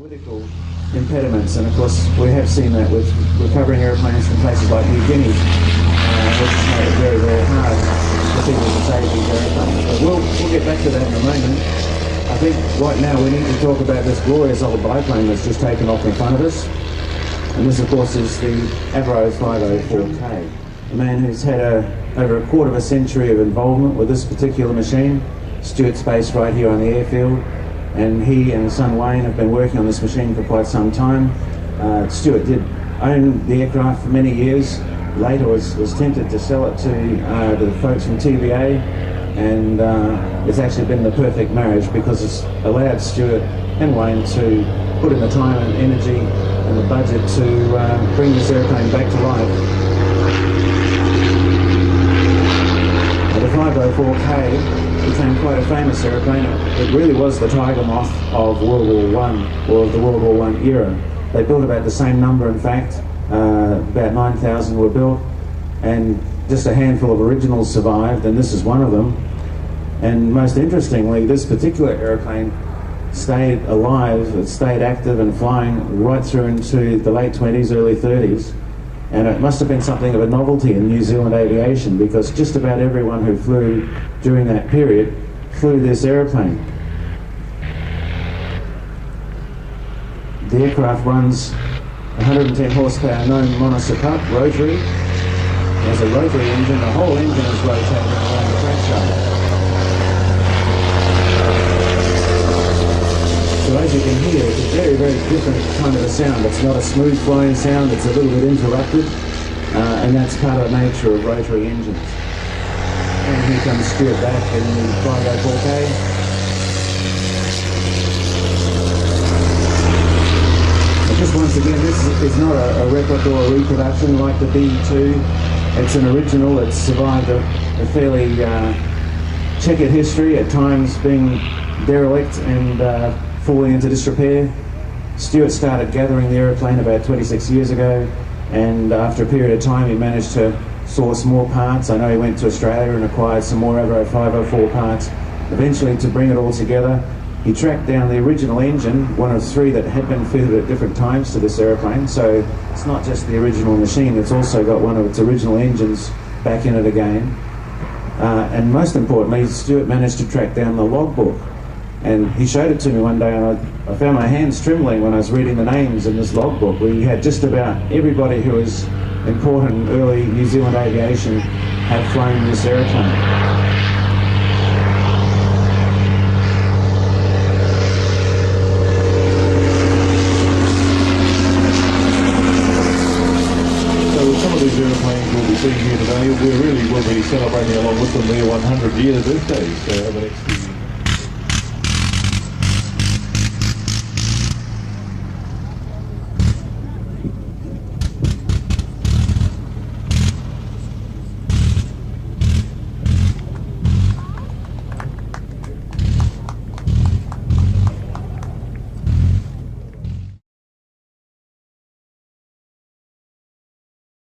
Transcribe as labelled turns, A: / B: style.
A: political impediments, and of course we have seen that with recovering airplanes from places like New Guinea, which has made it very, very hard for people to save these airplanes. But we'll get back to that in a moment. I think right now we need to talk about this glorious old biplane that's just taken off in front of us. And this, of course, is the Avro 504K. A man who's had over a quarter of a century of involvement with this particular machine. Stuart's based right here on the airfield, and he and his son Wayne have been working on this machine for quite some time. Stuart did own the aircraft for many years. Later was tempted to sell it to the folks from TVA, and it's actually been the perfect marriage because it's allowed Stuart and Wayne to put in the time and energy and the budget to bring this airplane back to life. The 504K became quite a famous airplane. It really was the tiger moth of World War I, or of the World War I era. They built about the same number, in fact. About 9,000 were built, and just a handful of originals survived, and this is one of them. And most interestingly, this particular airplane stayed alive, it stayed active and flying right through into the late 20s, early 30s. And it must have been something of a novelty in New Zealand aviation, because just about everyone who flew during that period flew this airplane. The aircraft runs 110 horsepower Gnome Monosoupape rotary. There's a rotary engine, the whole engine is rotating around the crankshaft. So as you can hear, it's a very, very different kind of a sound. It's not a smooth flowing sound, it's a little bit interrupted, and that's part of the nature of rotary engines. And here comes Stuart back in the 504K. But just once again, this is not a replica or a reproduction like the B2. It's an original. It's survived a fairly checkered history, at times being derelict and falling into disrepair. Stuart started gathering the aeroplane about 26 years ago, and after a period of time he managed to source more parts. I know he went to Australia and acquired some more Avro 504 parts. Eventually, to bring it all together, he tracked down the original engine, one of three that had been fitted at different times to this aeroplane. So it's not just the original machine, it's also got one of its original engines back in it again. And most importantly, Stuart managed to track down the logbook. And he showed it to me one day, and I found my hands trembling when I was reading the names in this logbook. We had just about everybody who was important in early New Zealand aviation had flown this aeroplane.
B: So some of these aeroplanes we'll be seeing here today, we really will be celebrating along with them their 100-year birthdays over the next few years.